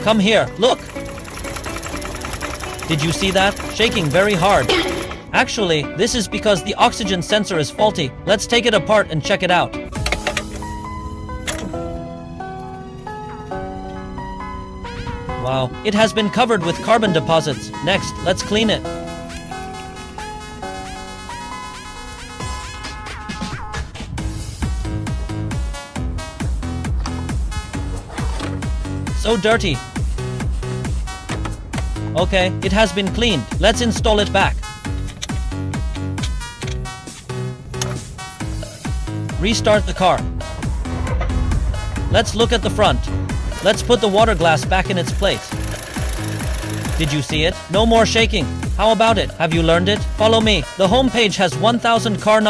Come here, look. Did you see that? Shaking very hard. Actually, this is because the oxygen sensor is faulty. Let's take it apart and check it out. Wow, it has been covered with carbon deposits. Next, let's clean it. So dirty. Okay, it has been cleaned. Let's install it back. Restart the car. Let's look at the front. Let's put the water glass back in its place. Did you see it? No more shaking. How about it? Have you learned it? Follow me. The homepage has 1000 car knowledge.